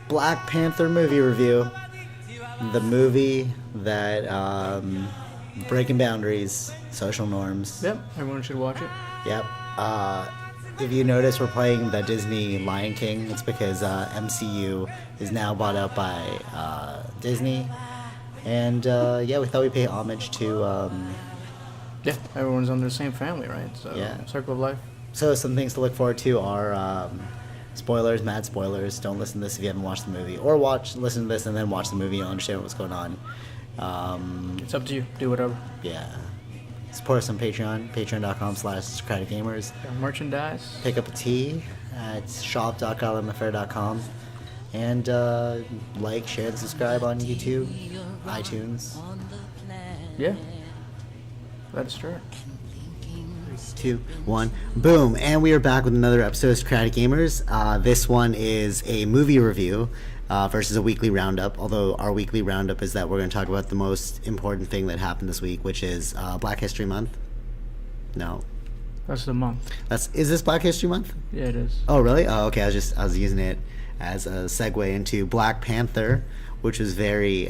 Black Panther movie review. The movie that breaking boundaries, social norms. Yep, everyone should watch it. Yep. If you notice, we're playing the Disney Lion King. It's because MCU is now bought out by Disney, and yeah, we thought we'd pay homage to. Yeah, everyone's under the same family, right? So Yeah. circle of life. So some things to look forward to are spoilers, mad spoilers. Don't listen to this if you haven't watched the movie, or listen to this and then watch the movie. You'll understand what's going on. It's up to you. Do whatever. Yeah. Support us on Patreon, patreon.com/Socratic Gamers. Got merchandise. Pick up a tee at shop.godlemaffair.com. And like, share, and subscribe on YouTube, iTunes. Yeah. Let us start. 2, 1, boom! And we are back with another episode of Socratic Gamers. This one is a movie review versus a weekly roundup. Although our weekly roundup is that we're going to talk about the most important thing that happened this week, which is Black History Month. No, That's the month. Is this Black History Month? Yeah, it is. Oh, really? Oh, okay. I was using it as a segue into Black Panther, which was very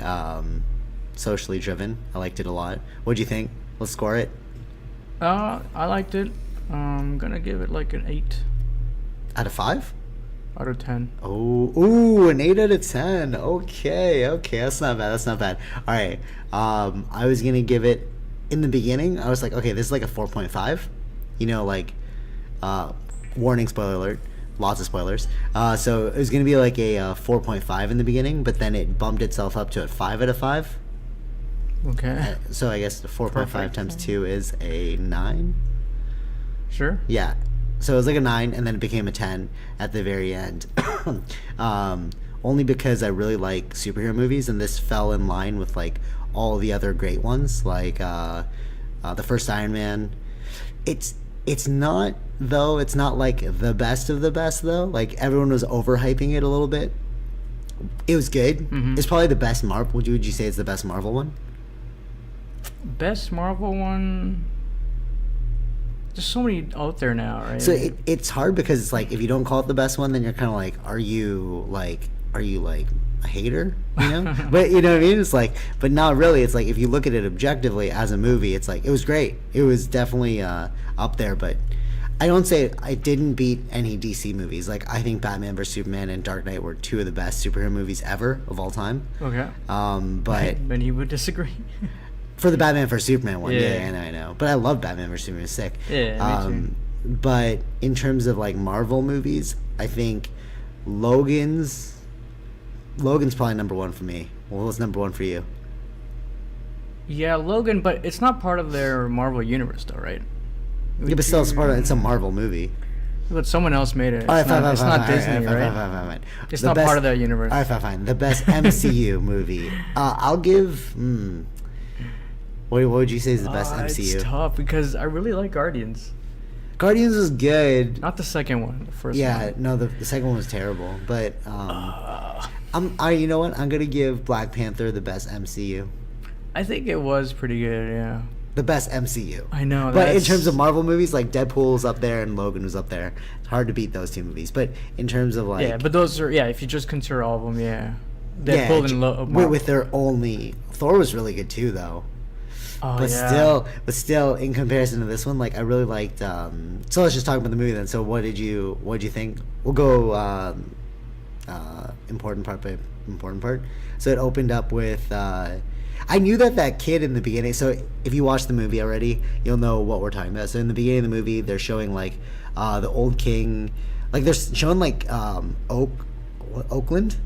socially driven. I liked it a lot. What'd you think? Let's score it. I liked it. I'm gonna give it like an 8 Out of 5? out of 10. Oh, ooh, an 8 out of 10. Okay, that's not bad. All right. I was gonna give it in the beginning. I was like, okay, this is like a 4.5. You know, like, warning, spoiler alert, lots of spoilers. So it was gonna be like a 4.5 in the beginning, but then it bumped itself up to a 5 out of 5. Okay. So I guess the 4.5 Perfect. times 2 is a 9. Sure. Yeah. So it was like a 9, and then it became a 10 at the very end. Only because I really like superhero movies, and this fell in line with like all the other great ones, like the first Iron Man. It's not though. It's not like the best of the best though. Like everyone was overhyping it a little bit. It was good. Mm-hmm. It's probably the best Marvel. Would you say it's the best Marvel one? Best Marvel one. There's so many out there now, right? So it's hard because it's like if you don't call it the best one, then you're kind of like, are you like a hater? You know, but you know what I mean. It's like, but not really. It's like if you look at it objectively as a movie, it's like it was great. It was definitely up there, but I don't say it didn't beat any DC movies. Like I think Batman vs Superman and Dark Knight were two of the best superhero movies ever of all time. Okay. But Many would disagree. for the Batman vs Superman one, Yeah. I know. But I love Batman vs Superman. It's sick. Yeah, me too. But in terms of like Marvel movies, I think Logan's probably number one for me. Well, what's number one for you? Yeah, Logan, but it's not part of their Marvel universe, though, right? Yeah, but still, it's a Marvel movie. But someone else made it. All right, fine. It's not Disney, Fine, right? fine. It's The not best- part of that universe. All right, fine. The best MCU movie. I'll give. What would you say is the best MCU? It's tough because I really like Guardians. Guardians was good. Not the second one, the first Yeah, one. no, the second one was terrible. But you know what? I'm gonna give Black Panther the best MCU. I think it was pretty good, yeah. The best MCU. I know. But in terms of Marvel movies, like Deadpool's up there and Logan was up there. It's hard to beat those two movies. But in terms of like, yeah, but those are, if you just consider all of them, yeah. yeah, Deadpool and with their only Thor was really good too, though. Oh, But yeah. still, in comparison to this one, like I really liked. So let's just talk about the movie then. So what did you think? We'll go important part by important part. So it opened up with. I knew that kid in the beginning. So if you watched the movie already, you'll know what we're talking about. So in the beginning of the movie, they're showing like the old king, like they're showing like Oakland,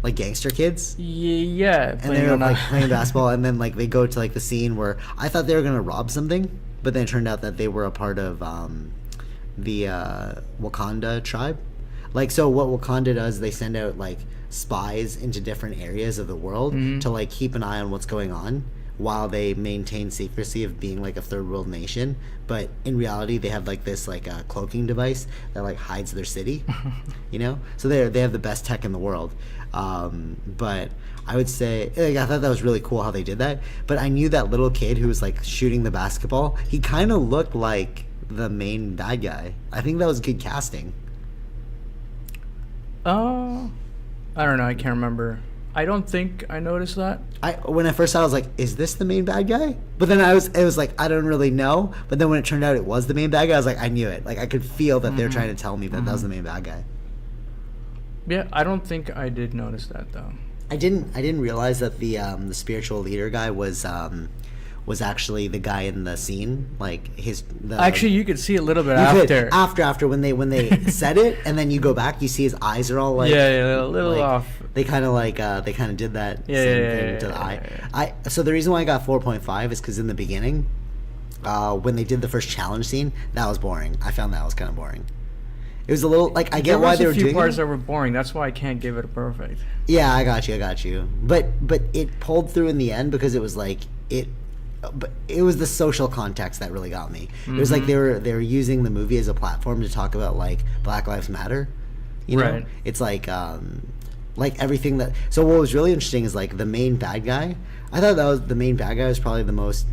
like gangster kids. Yeah, And they're like playing basketball, and then like they go to like the scene where I thought they were gonna rob something, but then it turned out that they were a part of the Wakanda tribe. Like, so what Wakanda does, they send out like spies into different areas of the world to like keep an eye on what's going on while they maintain secrecy of being like a third world nation. But in reality, they have like this like cloaking device that like hides their city, you know. So they have the best tech in the world. But I would say, like, I thought that was really cool how they did that. But I knew that little kid who was like shooting the basketball. He kind of looked like the main bad guy. I think that was good casting. I don't know. I can't remember. I don't think I noticed that. When I first saw it, I was like, is this the main bad guy? But then it was like, I don't really know. But then when it turned out it was the main bad guy, I was like, I knew it. Like, I could feel that they were trying to tell me that that was the main bad guy. Yeah, I don't think I did notice that though. I didn't realize that the spiritual leader guy was actually the guy in the scene. Like Actually, you could see a little bit after when they said it, and then you go back, you see his eyes are all like a little like, off. They kind of did that same thing to the eye. So the reason why I got 4.5 is because in the beginning, when they did the first challenge scene, that was boring. I found that was kind of boring. It was a little like I get why they were doing it. There was a few parts that were boring. That's why I can't give it a perfect. Yeah, I got you. But it pulled through in the end because it was like but it was the social context that really got me. It was like they were using the movie as a platform to talk about like Black Lives Matter. You know? Right. It's like everything that. So what was really interesting is like the main bad guy. I thought the main bad guy was probably the most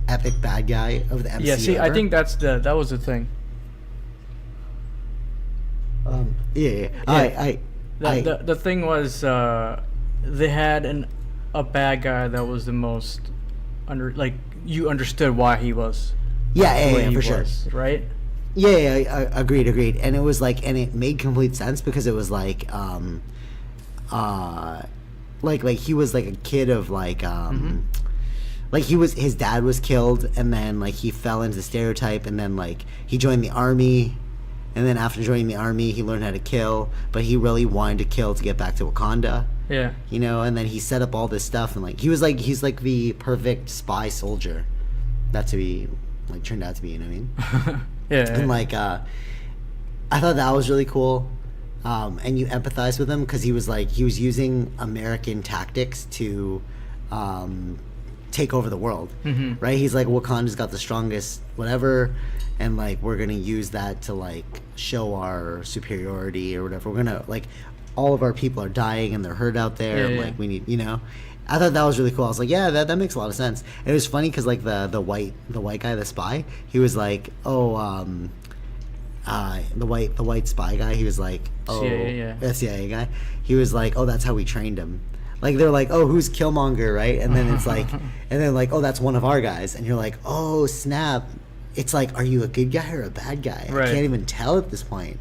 epic bad guy of the MCU. Yeah, see, ever. I think that was the thing. The thing was they had a bad guy that was the most you understood why he was. Yeah, for sure. Right? Yeah, agreed. And it was like, and it made complete sense because it was like he was like a kid of like like his dad was killed, and then like he fell into the stereotype, and then like he joined the army. And then after joining the army, he learned how to kill, but he really wanted to kill to get back to Wakanda. Yeah. You know, and then he set up all this stuff, and like he's like the perfect spy soldier. That to be like turned out to be, you know what I mean? Yeah. And like I thought that was really cool. And you empathize with him because he was using American tactics to take over the world. Right? He's like, Wakanda's got the strongest whatever, and like we're gonna use that to like show our superiority or whatever. We're gonna like all of our people are dying and they're hurt out there. Yeah. Like we need, you know. I thought that was really cool. I was like, yeah, that makes a lot of sense. And it was funny because like the white guy, the spy, he was like, the white spy guy, he was like, CIA guy, he was like, oh, that's how we trained him. Like they're like, oh, who's Killmonger, right? And then it's like, and then like, oh, that's one of our guys, and you're like, oh snap. It's like, are you a good guy or a bad guy? Right. I can't even tell at this point,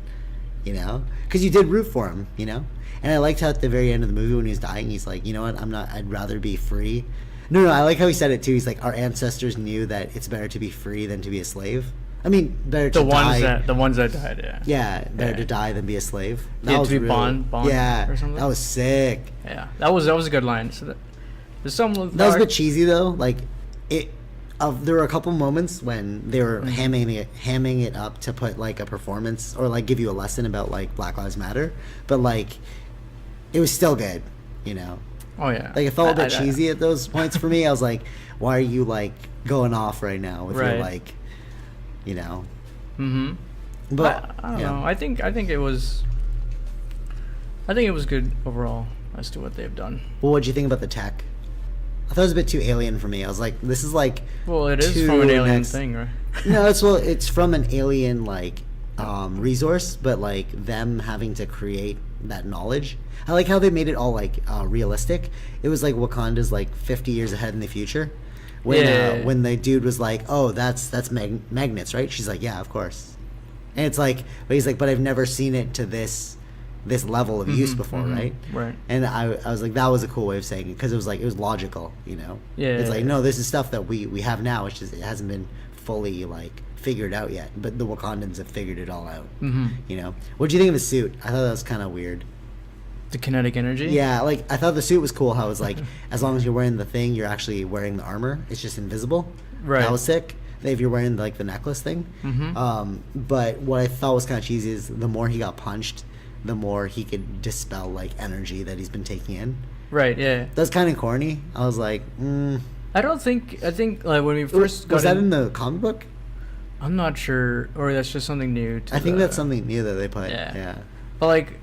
you know? Because you did root for him, you know? And I liked how at the very end of the movie when he was dying, he's like, you know what? I'd rather be free. No, I like how he said it too. He's like, our ancestors knew that it's better to be free than to be a slave. I mean, better to die. The ones that died, yeah. Yeah, better to die than be a slave. That was to be Bond yeah, or something. That was sick. Yeah, that was a good line. So there's some. That was a bit cheesy though. Like it. There were a couple moments when they were hamming it up to put like a performance or like give you a lesson about like Black Lives Matter, but like it was still good, you know. Oh yeah. Like it felt a bit cheesy at those points for me. I was like, why are you like going off right now with your like, you know. But I don't know. I think it was good overall as to what they've done. Well, what'd you think about the tech? I thought it was a bit too alien for me. I was like, this is like. Well, it is from an alien thing, right? No, it's from an alien like resource, but like them having to create that knowledge. I like how they made it all like realistic. It was like Wakanda's like 50 years ahead in the future. When the dude was like, oh, that's magnets, right? She's like, yeah, of course. And it's like, but he's like, but I've never seen it to this level of use before, right? Right. And I was like, that was a cool way of saying it because it was like it was logical, you know. Yeah. It's like no, this is stuff that we have now. It's just it hasn't been fully like figured out yet, but the Wakandans have figured it all out. You know. What do you think of the suit? I thought that was kind of weird. The kinetic energy. Yeah, like I thought the suit was cool. How it was like as long as you're wearing the thing, you're actually wearing the armor. It's just invisible. Right. That was sick. If you're wearing like the necklace thing. But what I thought was kind of cheesy is the more he got punched, the more he could dispel like energy that he's been taking in. Right. Yeah. That's kind of corny. I was like, I think like when we first got was that in the comic book? I'm not sure, or that's just something new. I think that's something new that they put. Yeah. But like,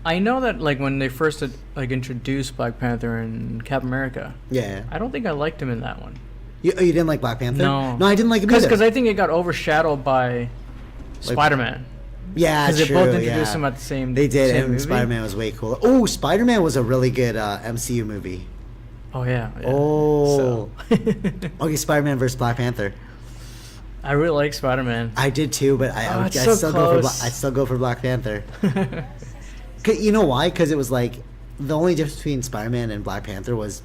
I know that like when they first like introduced Black Panther and Captain America. Yeah. I don't think I liked him in that one. You didn't like Black Panther? No. No, I didn't like him either. Because I think it got overshadowed by Spider-Man. Yeah, Because they true. both introduced yeah. him at the same. They did, same and movie. Spider-Man was way cool. Oh, Spider-Man was a really good MCU movie. Oh yeah. Oh. So. Okay, Spider-Man versus Black Panther. I really like Spider-Man. I did too, but I it's so still close. I still go for Black Panther. 'Cause you know why? Because it was like the only difference between Spider-Man and Black Panther was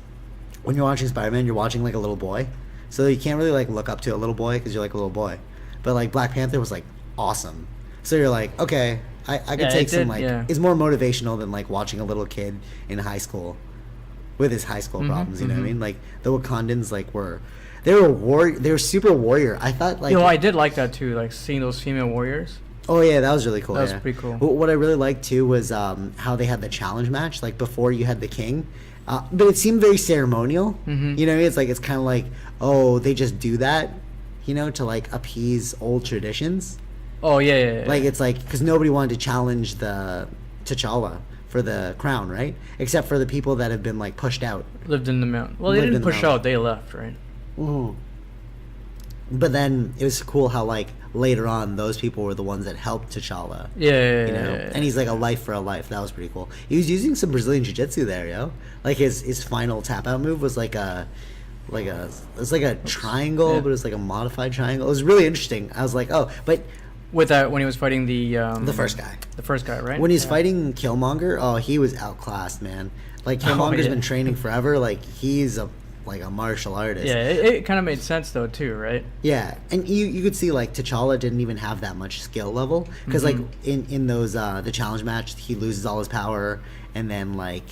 when you're watching Spider-Man, you're watching like a little boy, so you can't really like look up to a little boy because you're like a little boy. But like Black Panther was like awesome, so you're like, okay, I could Yeah, take it some did, like yeah. it's more motivational than like watching a little kid in high school with his high school problems. You know what I mean? Like the Wakandans like they were super warrior. I thought like I did like that too. Like seeing those female warriors. oh yeah, that was really cool. That was yeah. pretty cool. What I really liked too was how they had the challenge match. Like before you had the king, but it seemed very ceremonial. Mhm. You know, it's like it's kind of like oh they just do that, you know, to like appease old traditions. Oh yeah. Like it's like because nobody wanted to challenge the T'Challa for the crown, right? Except for the people that have been like pushed out. lived in the mountain. Well, they Lived didn't in the push mountain. out. They left, right? Mhm. But then it was cool how like later on those people were the ones that helped T'Challa. Yeah. You know, and he's like a life for a life. That was pretty cool. He was using some Brazilian jiu-jitsu there, yo. Like his final tap out move was it's like a triangle, Yeah. but it's like a modified triangle. It was really interesting. I was like, oh, but With that, when he was fighting the first guy. The first guy, right? when he's Yeah. fighting Killmonger, oh, he was outclassed, man. Like Killmonger's yeah. been training forever. Like he's a martial artist. Yeah, it kind of made sense though too, right? Yeah, and you could see like T'Challa didn't even have that much skill level because like in those the challenge match he loses all his power and then like,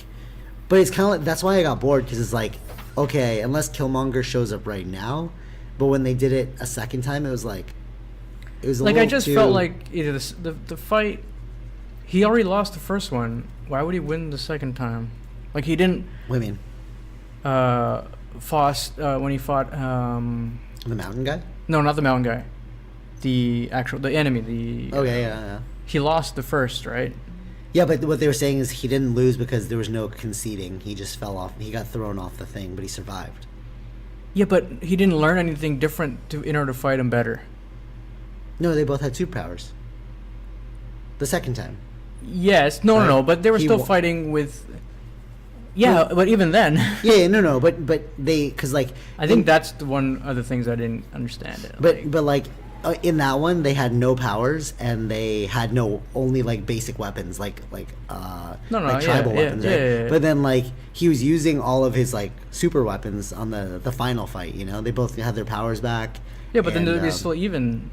but it's kind of like that's why I got bored because it's like okay unless Killmonger shows up right now, but when they did it a second time it was a Like I little just too, felt like either the fight, he already lost the first one. Why would he win the second time? Like he didn't. women When he fought the mountain guy. no, not the mountain guy, the enemy. Okay, yeah. He lost the first, right? Yeah, but what they were saying is he didn't lose because there was no conceding. He just fell off. He got thrown off the thing, but he survived. Yeah, but he didn't learn anything different in order to fight him better. No, they both had superpowers. The second time. Yes, no, but they were He still wa- fighting with. Yeah, but even then, Yeah, no, but they because like I think that's the one of the things I didn't understand. It. but like in that one they had no powers and they had only like basic weapons like No, like yeah, tribal yeah, weapons, right? yeah. But then like he was using all of his like super weapons on the final fight. You know, they both had their powers back. Yeah, but then and, they'd be still even.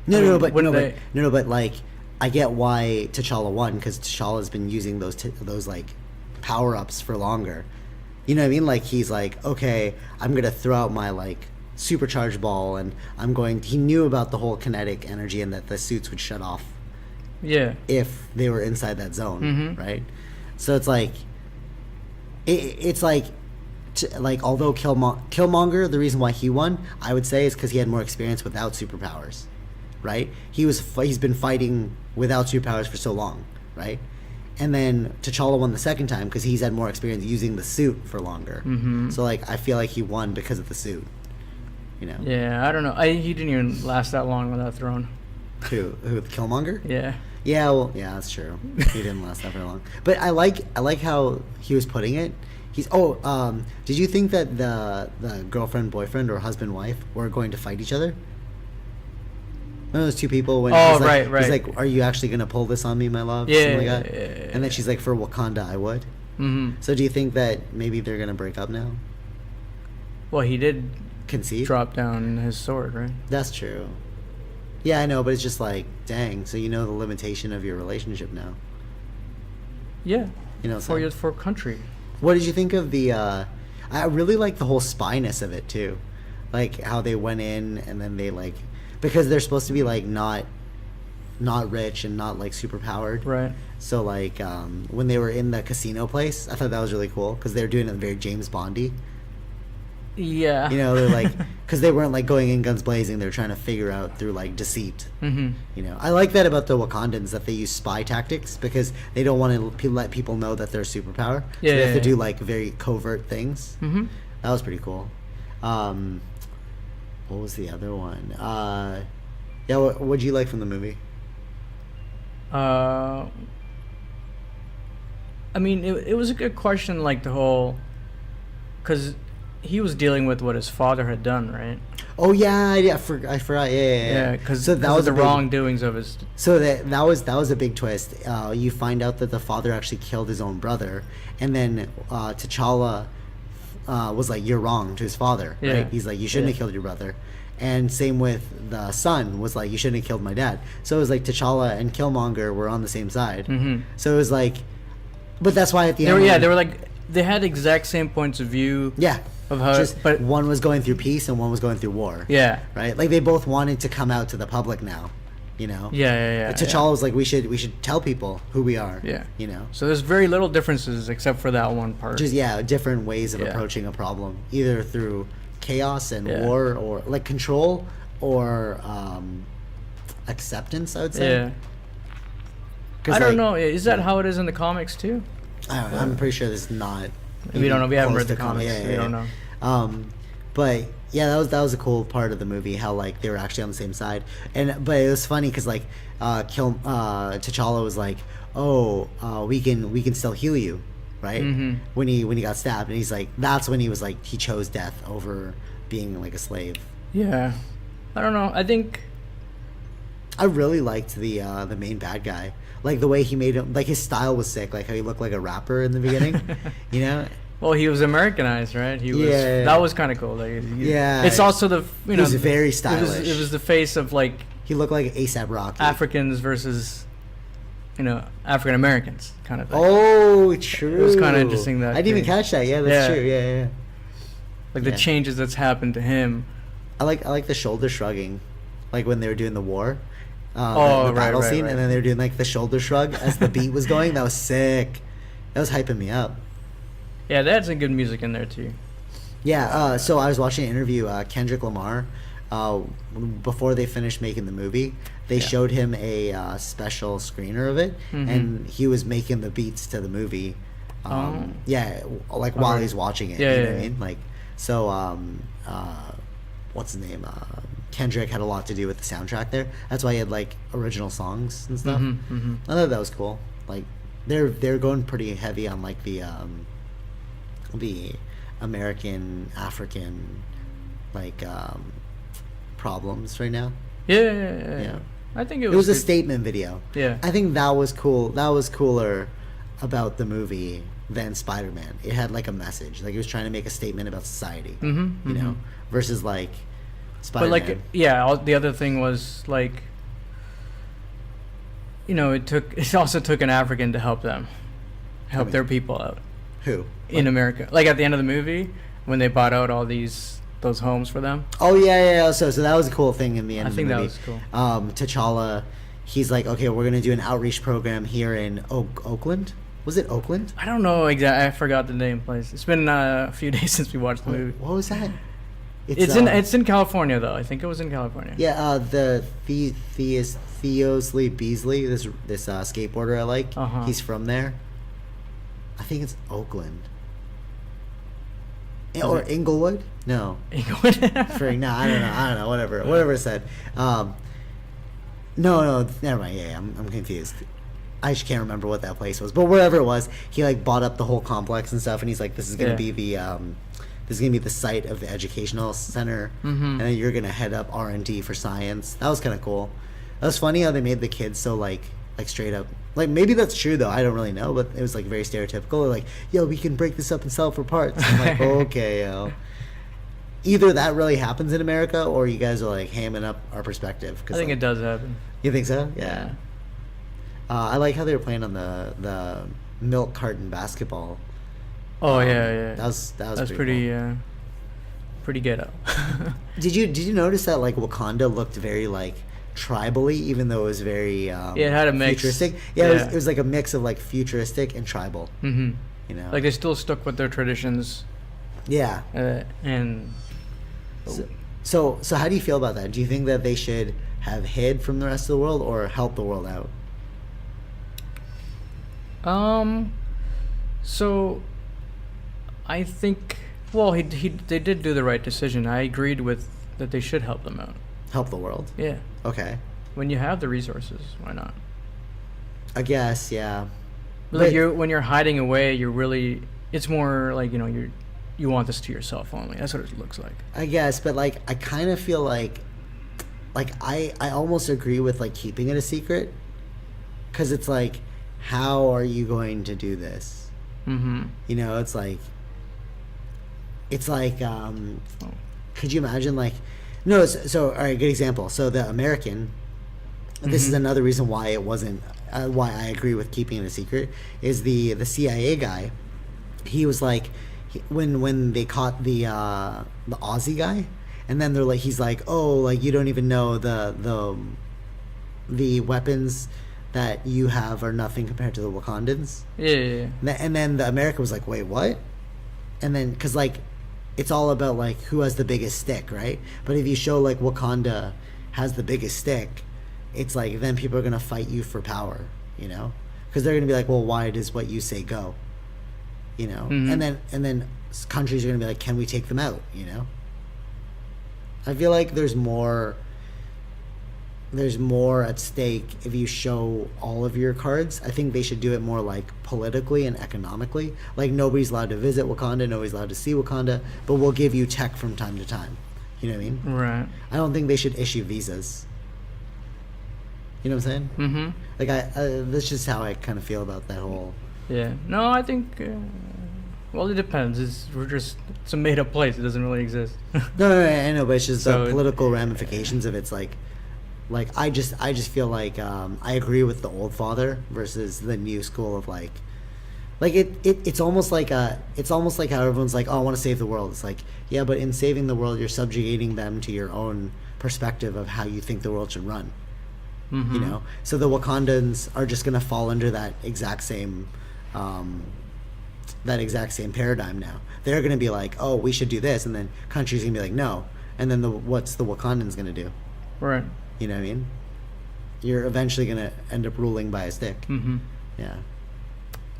But like I get why T'Challa won because T'Challa's been using those like power ups for longer. You know what I mean? Like he's like, okay, I'm gonna throw out my like supercharged ball, and he knew about the whole kinetic energy and that the suits would shut off Yeah. if they were inside that zone, Mhm. right? So it's like, it's like, like although Killmonger, the reason why he won, I would say, is because he had more experience without superpowers, right? He's been fighting without superpowers for so long, right? And then T'Challa won the second time because he's had more experience using the suit for longer. Mhm. So like, I feel like he won because of the suit, you know? Yeah, I don't know. He didn't even last that long with that throne. Who Killmonger? Yeah. Yeah, well, yeah, that's true. He didn't last that very long. But I like how he was putting it. Did you think that the girlfriend, boyfriend, or husband, wife were going to fight each other? One of those two people when Oh, he's like, right. he's like, "Are you actually gonna pull this on me, my love?" Yeah, Something like that. yeah. And then she's like, "For Wakanda, I would." Mm-hmm. So do you think that maybe they're gonna break up now? Well, he did Concede? drop down his sword, right? That's true. Yeah, I know, but it's just like, dang. So you know the limitation of your relationship now. Yeah. You know, For country. What did you think of the I really like the whole spyness of it too. Like how they went in and then they like because they're supposed to be like not rich and not like super powered. Right. So like when they were in the casino place, I thought that was really cool because they were doing it very James Bondy. Yeah. You know, they're like because they weren't like going in guns blazing. They're trying to figure out through like deceit. Mm-hmm. You know, I like that about the Wakandans that they use spy tactics because they don't want to let people know that they're a superpower. Yeah, so they have to yeah. do like very covert things. Mm-hmm. That was pretty cool. What was the other one? Yeah, what'd you like from the movie? Uh, I mean, it was a good question, like the whole, because he was dealing with what his father had done, right? Oh yeah, I forgot. Yeah. Because So that was the a big, wrongdoings of his. So that was a big twist. You find out that the father actually killed his own brother, and then T'Challa was like, "You're wrong" to his father. Yeah. Right? He's like, "You shouldn't have killed your brother." And same with the son was like, "You shouldn't have killed my dad." So it was like T'Challa and Killmonger were on the same side. Mm-hmm. So it was like, but that's why at the They end, were, they were like, they had exact same points of view. yeah, Of how, just but one was going through peace and one was going through war. yeah, Right? Like they both wanted to come out to the public now, you know. yeah. T'Challa was like, we should tell people who we are. Yeah. You know. So there's very little differences except for that one part. Just different ways of Yeah. approaching a problem, either through chaos and Yeah. war, or like control, or acceptance. I would say. Yeah. 'Cause, I don't like, know. Is that how it is in the comics too? I don't know, I'm pretty sure this is not. We don't know. We haven't close read the to comic- comics. We don't know. But yeah, that was a cool part of the movie. How like they were actually on the same side, but it was funny because like T'Challa was like, "Oh, we can still heal you," right? Mm-hmm. When he got stabbed, and he's like, that's when he was like, he chose death over being like a slave. Yeah. I don't know. I think. I really liked the main bad guy. Like the way he made him, like his style was sick. Like how he looked like a rapper in the beginning, you know. Well, he was Americanized, right? He was. Yeah. That was kind of cool. Like, Yeah. It's also the He was very stylish. It was the face of like He looked like A$AP Rocky. Africans versus, African Americans kind of thing. Oh, true. It was kinda interesting that I didn't even thing. catch that. Yeah, that's Yeah. true. Yeah. Like yeah. the changes that's happened to him. I like the shoulder shrugging, like when they were doing the war. Oh, the battle right, scene, right. and then they were doing like the shoulder shrug as the beat was going. That was sick. That was hyping me up. Yeah, they had some good music in there too. Yeah. So I was watching an interview. Kendrick Lamar, before they finished making the movie, they showed him a special screener of it, Mhm. and he was making the beats to the movie. Yeah, like while Alright. he's watching it. Yeah, you know yeah, what I yeah. mean? Like, so what's his name? Kendrick had a lot to do with the soundtrack there. That's why he had like original songs and stuff. I thought that was cool. Like they're going pretty heavy on like the American African like problems right now. Yeah. I think It was a good. statement video. Yeah. I think that was cool. That was cooler about the movie than Spider-Man. It had like a message. Like it was trying to make a statement about society. You know, versus like Spider-Man. But like, the other thing was like, it also took an African to help their people out Who? in America. Like at the end of the movie, when they bought out all those homes for them. Oh yeah. So that was a cool thing in the end. I of think the that movie. was cool. T'Challa, he's like, okay, we're gonna do an outreach program here in Oakland. Was it Oakland? I don't know exactly. I forgot the name place. It's been a few days since we watched the movie. What was that? It's in California though. I think it was in California. Yeah, Theos Lee Beasley, this skateboarder I like. Uh-huh. He's from there. I think it's Oakland. Or Inglewood? No. Inglewood. Frig, no, I don't know. Whatever it said. No, never mind. Yeah, I'm confused. I just can't remember what that place was, but wherever it was, he like bought up the whole complex and stuff, and he's like, "This is gonna be the site of the educational center, and then you're gonna head up R&D for science." That was kind of cool. That was funny how they made the kids so like straight up. Like maybe that's true though. I don't really know, but it was like very stereotypical. Like, yo, we can break this up and sell it for parts. I'm like, okay, yo. Either that really happens in America, or you guys are like hamming up our perspective. I think it does happen. You think so? Yeah. I like how they were playing on the milk carton basketball. Oh yeah. That was pretty cool. pretty ghetto. Did you notice that like Wakanda looked very like tribally, even though it was very it had a mix. futuristic. Yeah, it was like a mix of like futuristic and tribal. Mm-hmm. You know, like they still stuck with their traditions. Yeah. And so how do you feel about that? Do you think that they should have hid from the rest of the world or help the world out? So I think they did do the right decision. I agreed with that they should help them out. Help the world. Yeah. Okay. When you have the resources, why not? I guess, yeah. But like when you're hiding away, you're really, it's more like, you want this to yourself only. That's what it looks like. I guess, but like I kind of feel like I almost agree with like keeping it a secret, because it's like, how are you going to do this? Mm-hmm. It's like could you imagine like, no, so all right, good example. So the American, this is another reason why it wasn't why I agree with keeping it a secret, is the CIA guy. He was like, when they caught the Aussie guy, and then they're like, he's like, oh, like you don't even know the weapons that you have are nothing compared to the Wakandans. Yeah. And then the American was like, wait, what? And then, because like, it's all about like who has the biggest stick, right? But if you show like Wakanda has the biggest stick, it's like then people are gonna fight you for power, because they're gonna be like, well, why does what you say go? And then countries are gonna be like, can we take them out? I feel like there's more at stake if you show all of your cards. I think they should do it more like politically and economically. Like nobody's allowed to visit Wakanda, nobody's allowed to see Wakanda, but we'll give you tech from time to time. You know what I mean? Right. I don't think they should issue visas. You know what I'm saying? Mm-hmm. Like that's just how I kind of feel about that whole. Yeah. No, I think. Well, it depends. It's a made up place. It doesn't really exist. No, I know, but it's just the political ramifications of it's like I just feel like I agree with the old father versus the new school of like it's almost like how everyone's like, oh, I want to save the world. It's like, yeah, but in saving the world, you're subjugating them to your own perspective of how you think the world should run. Mm-hmm. So the Wakandans are just gonna fall under that exact same paradigm now. They're gonna be like, oh, we should do this, and then countries gonna be like, no, and then what's the Wakandans gonna do? Right. You know what I mean? You're eventually gonna end up ruling by a stick. Mm-hmm. Yeah.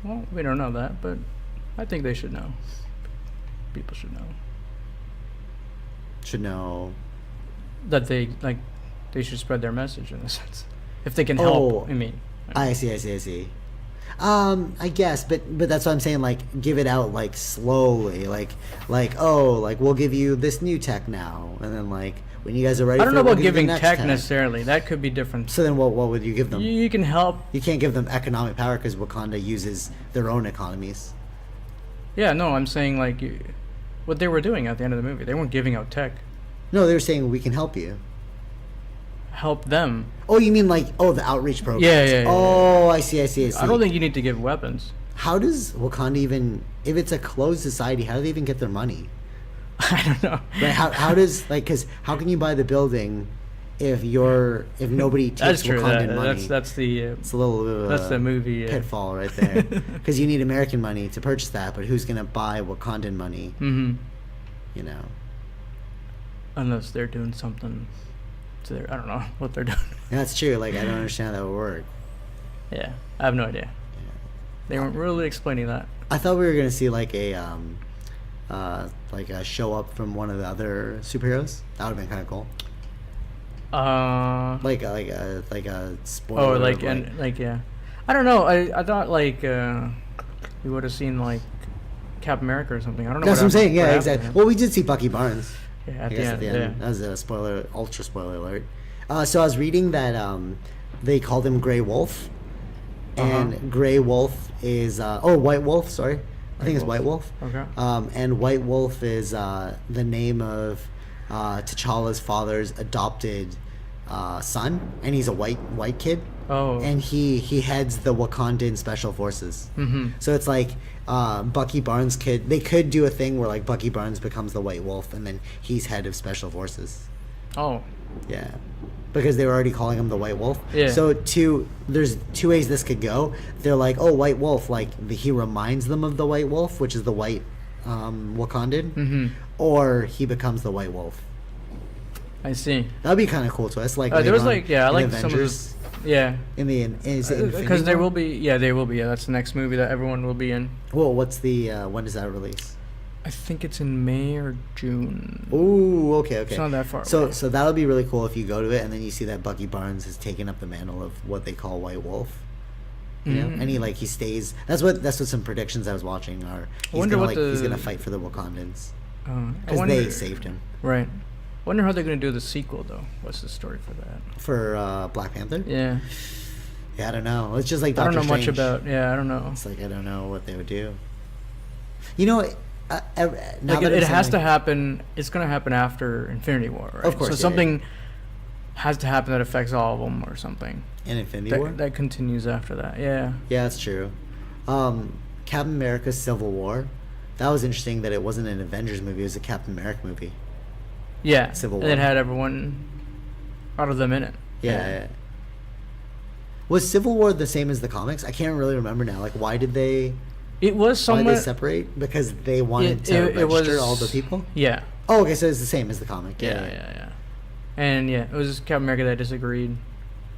Well, we don't know that, but I think they should know. People should know. Should know that they should spread their message in a sense. If they can help, I see. I guess, but that's what I'm saying. Like, give it out like slowly, like we'll give you this new tech now, and then like when you guys are ready. I don't know about giving tech necessarily. That could be different. So then, what would you give them? You can help. You can't give them economic power because Wakanda uses their own economies. Yeah, no, I'm saying like what they were doing at the end of the movie. They weren't giving out tech. No, they were saying we can help you. Help them. Oh, you mean like the outreach program? Yeah. Oh, I see. I don't think you need to give weapons. How does Wakanda even, if it's a closed society, how do they even get their money? I don't know. Right? How does because how can you buy the building if nobody takes Wakandan money? That's the it's a little that's the movie pitfall right there, because you need American money to purchase that, but who's gonna buy Wakandan money? Mm-hmm. Unless they're doing something. I don't know what they're doing. That's true. Like I don't understand how that would work. Yeah, I have no idea. Yeah. They weren't really explaining that. I thought we were gonna see like a show up from one of the other superheroes. That would have been kind of cool. Like a spoiler. Oh, yeah. I don't know. I thought like we would have seen like Captain America or something. I don't know. That's what I'm saying. Yeah, exactly. Well, we did see Bucky Barnes. Yeah, at the end. Yeah. That was a ultra spoiler alert. So I was reading that they called him Grey Wolf, and Grey Wolf is White Wolf. Sorry, I think it's White Wolf. Okay. And White Wolf is the name of T'Challa's father's adopted son, and he's a white kid. Oh. And he heads the Wakandan Special Forces. Mm-hmm. So it's like Bucky Barnes could do a thing where like Bucky Barnes becomes the White Wolf, and then he's head of Special Forces. Oh. Yeah. Because they were already calling him the White Wolf. Yeah. So there's two ways this could go. They're like, oh, White Wolf, like he reminds them of the White Wolf, which is the white Wakandan, mm-hmm. or he becomes the White Wolf. I see. That'd be kind of cool twist. Like there was like I like Avengers, some of this. Yeah. Because there will be. Yeah, they will be. Yeah, that's the next movie that everyone will be in. Well, what's the when does that release? I think it's in May or June. Ooh, okay. It's not that far. So that'll be really cool if you go to it and then you see that Bucky Barnes has taken up the mantle of what they call White Wolf. You know, and he stays. That's what some predictions I was watching are. He's wonder gonna what he's gonna fight for the Wakandans I because wonder- they saved him. Right. Wonder how they're gonna do the sequel though. What's the story for that? For Black Panther. Yeah. Yeah, I don't know. It's just like I Doctor don't know much Strange. about. Yeah, I don't know. It's like I don't know what they would do. You know, now Like that it I'm has saying, to happen. It's gonna happen after Infinity War, right? Of course, So yeah, something has to happen that affects all of them, or something. in Infinity War. That continues after that. Yeah. Yeah, that's true. Captain America: Civil War. That was interesting that it wasn't an Avengers movie; it was a Captain America movie. Yeah. Civil And War. it had everyone out of them in it. Yeah. Was Civil War the same as the comics? I can't really remember now. Like, why did they? It was Why did somewhat. they separate? Because they wanted to it register was- all the people. Yeah. Oh, okay, so it's the same as the comic. Yeah. And yeah, it was Captain America that disagreed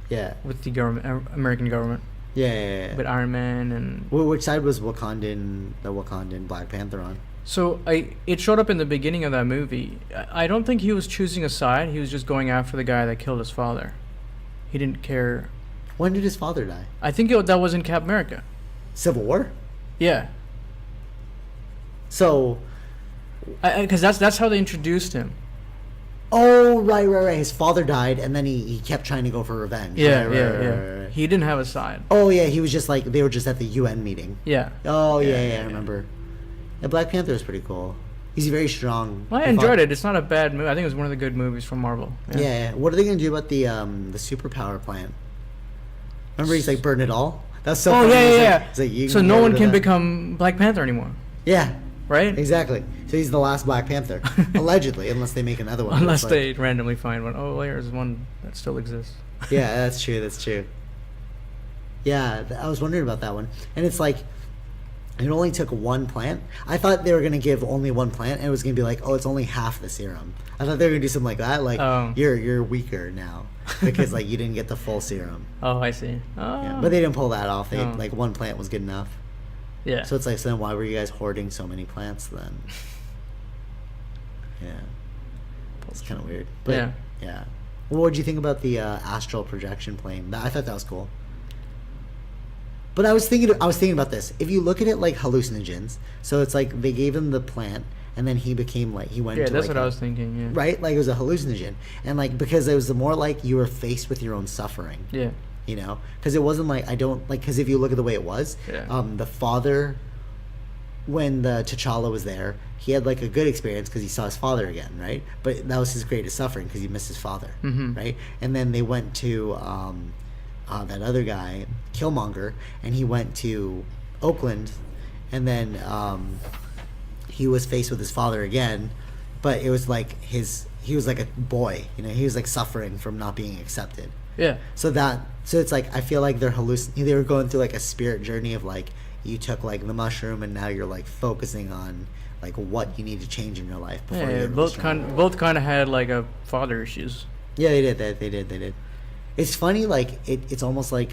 Yeah. with the government, American government, Yeah. with Iron Man, and Which side was the Wakandan Black Panther on? so it showed up in the beginning of that movie. I don't think he was choosing a side. He was just going after the guy that killed his father. He didn't care. When did his father die? I think that was in Captain America. Civil War? Yeah, So, because that's how they introduced him. oh, right. His father died, and then he kept trying to go for revenge. Yeah, Right. He didn't have a side. Oh, yeah, he was just like, they were just at the UN meeting. Yeah. Oh, yeah, I remember. Yeah, Black Panther is pretty cool. He's very strong. Well, I enjoyed it. It's not a bad movie. I think it was one of the good movies from Marvel. Yeah. What are they going to do about the superpower plant? Remember, he's like, burn it all? That's so Oh, funny. yeah. He's like, you So can no get one rid of can that. become Black Panther anymore, Yeah, right? exactly. So he's the last Black Panther. Allegedly, unless they make another one. Unless It's they randomly find one. Oh, there's one that still exists. Yeah, that's true. Yeah, I was wondering about that one. And it's like, it only took one plant. I thought they were going to give only one plant, and it was going to be like, oh, it's only half the serum. I thought they were going to do something like that. Like, Oh. you're weaker now because, like, you didn't get the full serum. Oh, I see. Oh. Yeah, but they didn't pull that off. They Oh. Like, one plant was good enough. Yeah. So it's like, so then why were you guys hoarding so many plants then? Yeah. It's kind of weird. But, yeah. Well, what did you think about the astral projection plane? I thought that was cool. But I was thinking about this. If you look at it like hallucinogens, so it's like they gave him the plant, and then he became like he went. Yeah, to that's like what I was thinking. Yeah. Right, like it was a hallucinogen, and like because it was the more like you were faced with your own suffering. Yeah. You know, because it wasn't like I don't like because if you look at the way it was, the father, when the T'Challa was there, he had like a good experience because he saw his father again, right? But that was his greatest suffering because he missed his father, right? And then they went to that other guy, Killmonger, and he went to Oakland, and then he was faced with his father again, but it was like he was like a boy, you know, he was like suffering from not being accepted. Yeah. So it's like I feel like they were going through like a spirit journey of like you took like the mushroom and now you're like focusing on like what you need to change in your life before you Yeah. get Both really kind of had like a father issues. Yeah, they did. It's funny, like it's almost like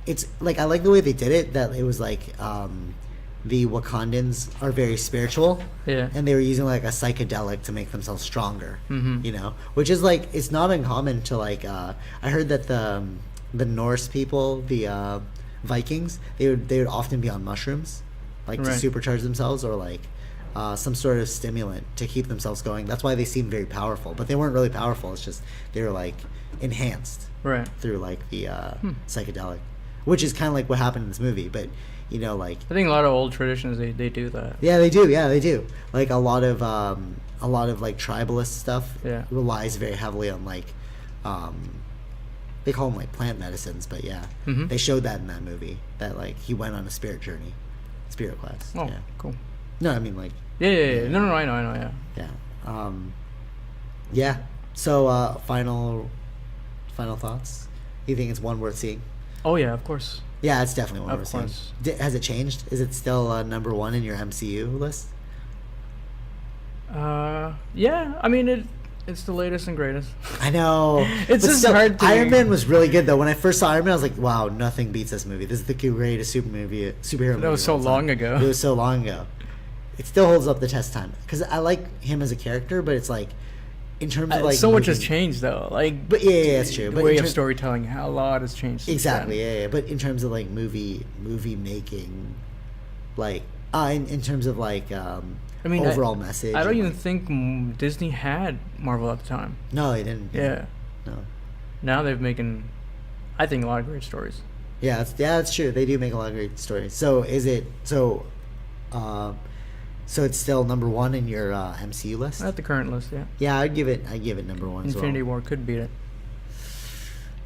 it's like I like the way they did it. That it was like the Wakandans are very spiritual, and they were using like a psychedelic to make themselves stronger. You know, which is like it's not uncommon to like. I heard that the Norse people, the Vikings, they would often be on mushrooms, like to supercharge themselves or like. Some sort of stimulant to keep themselves going. That's why they seem very powerful, but they weren't really powerful. It's just they were like enhanced through like the psychedelic, which is kind of like what happened in this movie. But you know, like I think a lot of old traditions they do that. Yeah, they do. Like a lot of like tribalist stuff relies very heavily on like they call them like plant medicines, but they showed that in that movie that like he went on a spirit journey, spirit quest. Oh, cool. No, I mean like. Yeah. No, I know, yeah. Yeah. So, final thoughts? You think it's one worth seeing? Oh yeah, of course. Yeah, it's definitely one Of worth course. seeing. Has it changed? Is it still number one in your MCU list? Yeah. I mean, it's the latest and greatest. I know. It's But just still, hard to. Iron Man was really good though. When I first saw Iron Man, I was like, "Wow, nothing beats this movie. This is the greatest superhero movie." That was so of all time." long ago. It was so long ago. It still holds up the test of time because I like him as a character, but it's like in terms of like so much has movie- changed though. Like, But yeah, that's true. The But way in of ter- storytelling, how a lot has changed. since Exactly. then. Yeah. But in terms of like movie making, like in terms of like I mean, overall message. I don't and, even like- think Disney had Marvel at the time. No, they didn't. Yeah. No. Now they've making, I think, a lot of great stories. Yeah, that's true. They do make a lot of great stories. So is it so? So it's still number one in your MCU list. Not the current list, yeah. Yeah, I'd give it number one. Infinity as well. War could beat it.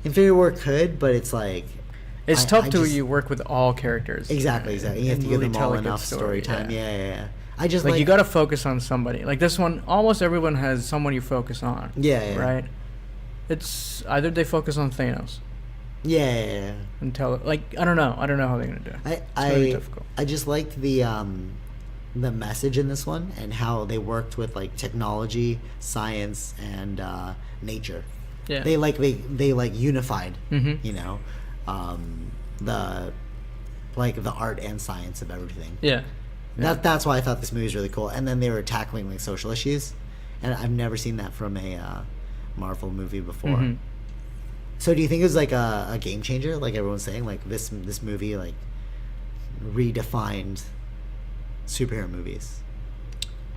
Infinity War could, but it's like It's I- tough I to just- you work with all characters. exactly. You have to give them tell all a good enough story time. yeah. Yeah. I just Like, you got to focus on somebody. Like this one, almost everyone has someone you focus on. Yeah. Right? It's either they focus on Thanos Yeah. and tell, like, I don't know how they're going to do it. It's really difficult. I just liked the message in this one and how they worked with like technology, science, and nature. Yeah. They unified. Mhm. You know, the art and science of everything. Yeah. That's why I thought this movie was really cool. And then they were tackling like social issues, and I've never seen that from a Marvel movie before. Mhm. So do you think it was like a game changer, like everyone's saying, like this movie like redefined superhero movies?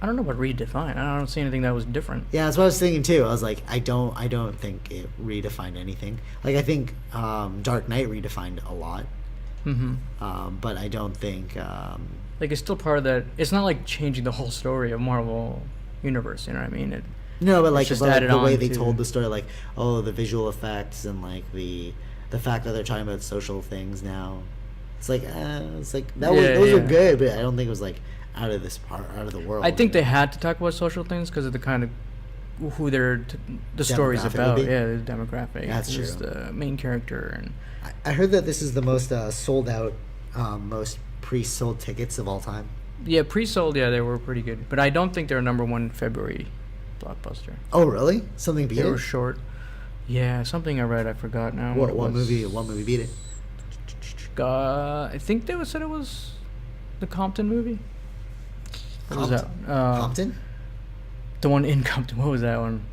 I don't know what redefine. I don't see anything that was different. Yeah, that's what I was thinking too. I was like, I don't think it redefined anything. Like I think Dark Knight redefined a lot, but I don't think. Like, it's still part of that. It's not like changing the whole story of Marvel universe. You know what I mean? No, but like just about, added the way on they to- told the story, like the visual effects and like the fact that they're talking about social things now. It's like that was those were good, but I don't think it was like out of the world. I think you they know? had to talk about social things because of the kind of who the story's Demographic would about. be? Yeah, the demographic. That's Who's true. the main character, and I heard that this is the most sold out, most pre-sold tickets of all time. yeah, pre-sold. Yeah, they were pretty good, but I don't think they're number one February blockbuster. Oh, really? Something beat They were it? short. Yeah, something I read. I forgot now. What it was. movie beat it? I think they said it was the Compton movie. What was that? Compton? The one in Compton. What was that one?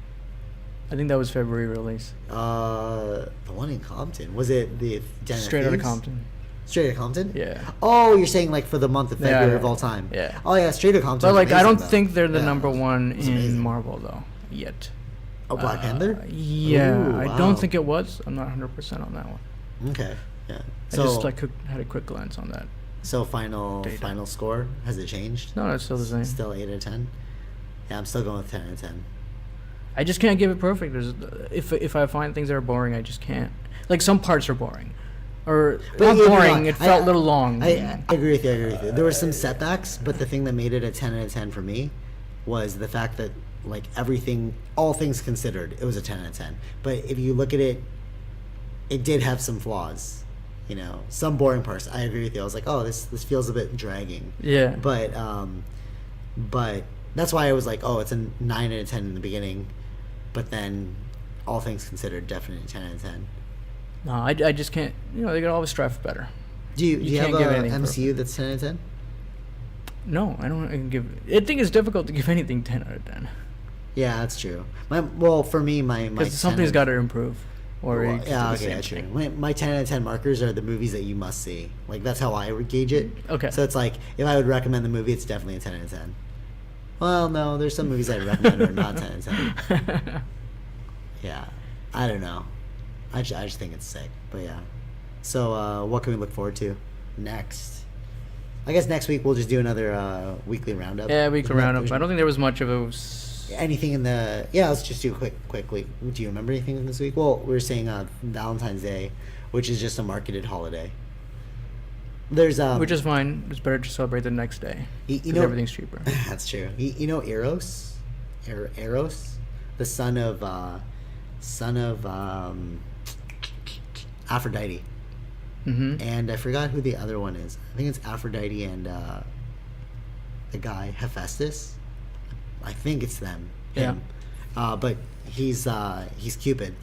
I think that was February release. The one in Compton. Was it the Den of Straight Outta Thieves? Compton. Straight Outta Compton? Yeah. Oh, you're saying like for the month of February Yeah. of all time. Yeah. Oh yeah, Straight Outta Compton. But like, I don't though. think they're the Yeah, number one it's in amazing. Marvel though yet. Oh, Black Panther? Yeah, Ooh, I wow. don't think it was. I'm not 100% on that one. Okay. Yeah. I just like had a quick glance on that. So final Data. score, has it changed? No, it's still the same. Still 8 out of 10. Yeah, I'm still going with 10 out of 10. I just can't give it perfect. If I find things that are boring, I just can't. Like, some parts are boring, or But not yeah, boring. no, It felt a little long. I agree with you. There were some setbacks, but the thing that made it a 10 out of 10 for me was the fact that like everything, all things considered, it was a 10 out of 10. But if you look at it, it did have some flaws. You know, some boring parts. I agree with you. I was like, oh, this feels a bit dragging. Yeah. But that's why I was like, oh, it's a 9 out of 10 in the beginning, but then all things considered, definitely 10 out of 10. No, I just can't. You know, they could always strive for better. Do you have can't give a anything MCU that's 10 out of 10? No, I don't. I can give. I think it's difficult to give anything 10 out of 10 Yeah, that's true. For me, my because something's got to improve. Or Well, you just yeah, do the okay, same that's true. thing. My 10 out of 10 markers are the movies that you must see. Like, that's how I would gauge it. Okay. So it's like, if I would recommend the movie, it's definitely a 10 out of 10. Well, no, there's some movies I recommend are not 10 out of 10. Yeah. I don't know. I just think it's sick. But yeah. So, what can we look forward to next? I guess next week we'll just do another weekly roundup. Yeah, weekly There's no- roundup. there's I don't think there was much of it. anything in the let's just do quickly. Do you remember anything this week? Well, we were saying Valentine's Day, which is just a marketed holiday. There's Which is fine. It's better to celebrate the next day. you 'Cause know, everything's cheaper. That's true. You know Eros, Eros, the son of Aphrodite, Mm-hmm. and I forgot who the other one is. I think it's Aphrodite and the guy Hephaestus. I think it's them. Him. But he's Cupid.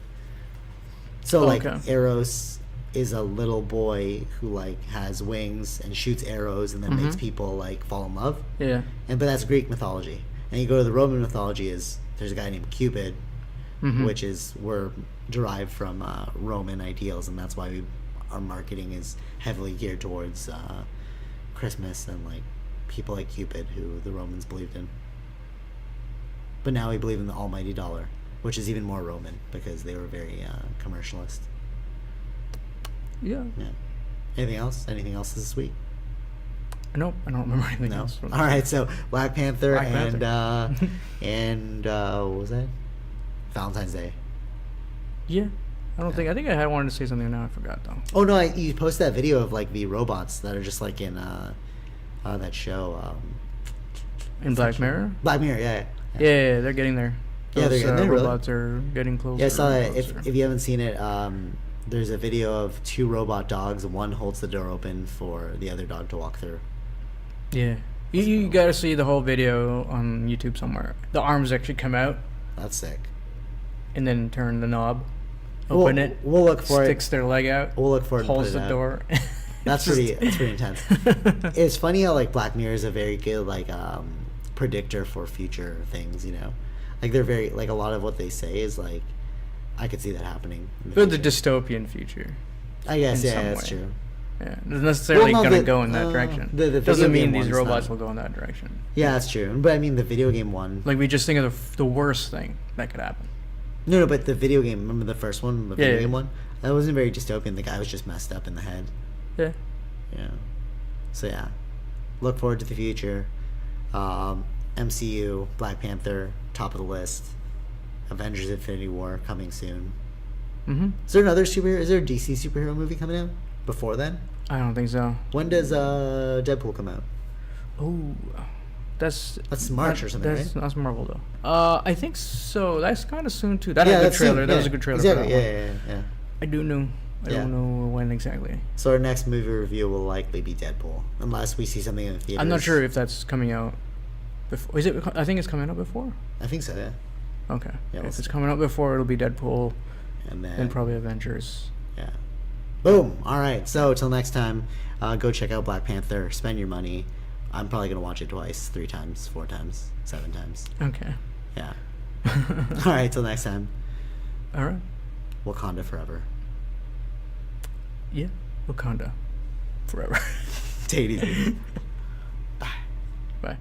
So like Okay. Eros is a little boy who like has wings and shoots arrows and then makes people like fall in love. Yeah. But that's Greek mythology. And you go to the Roman mythology, there's a guy named Cupid, which were derived from Roman ideals, and that's why our marketing is heavily geared towards Christmas and like people like Cupid, who the Romans believed in. But now we believe in the almighty dollar, which is even more Roman because they were very commercialist. Yeah. Anything else? Anything else this week? Nope, I don't remember anything No. else. All right, so Black Panther, and what was that? Valentine's Day. Yeah. I think I had wanted to say something, now I forgot though. Oh no, you posted that video of like the robots that are just like in that show. In Black Mirror? Black Mirror, yeah. Yeah, they're getting there. Yeah, they're getting there. Robots are getting closer. Yeah, I saw that. If you haven't seen it, there's a video of 2 robot dogs. One holds the door open for the other dog to walk through. Yeah. You gotta see the whole video on YouTube somewhere. The arms actually come out. That's sick. And then turn the knob. Open it. We'll look for it. Sticks their leg out. We'll look for it. Holds the door. That's pretty intense. It's funny how like Black Mirror is a very good like predictor for future things, you know. Like they're very like a lot of what they say is like I could see that happening. But the dystopian future. I guess that's true. Yeah, it doesn't necessarily gonna go in that direction. The doesn't mean these robots will go in that direction. Yeah, that's true. But I mean, the video game one. Like we just think of the worst thing that could happen. No, but the video game. Remember the first one, the video game one? That wasn't very dystopian. The guy was just messed up in the head. Yeah. Yeah. So yeah, look forward to the future. MCU, Black Panther, top of the list. Avengers: Infinity War coming soon. Is there another superhero? Is there a DC superhero movie coming out before then? I don't think so. When does Deadpool come out? Oh, that's March or something, right? That's Marvel though. I think so. That's kind of soon too. That had a good trailer. Soon, that was a good trailer. Exactly. For that one. Yeah. I do know. I don't know when exactly. So our next movie review will likely be Deadpool, unless we see something in the theaters. I'm not sure if that's coming out. Before, is it? I think it's coming out before. I think so. Yeah. Okay. Yeah, if it's coming out before, it'll be Deadpool, and then probably Avengers. Yeah. Boom. All right. So till next time, go check out Black Panther. Spend your money. I'm probably gonna watch it twice, 3 times, 4 times, 7 times. Okay. Yeah. All right. Till next time. All right. Wakanda forever. Yeah. Wakanda forever. Take it easy. Bye.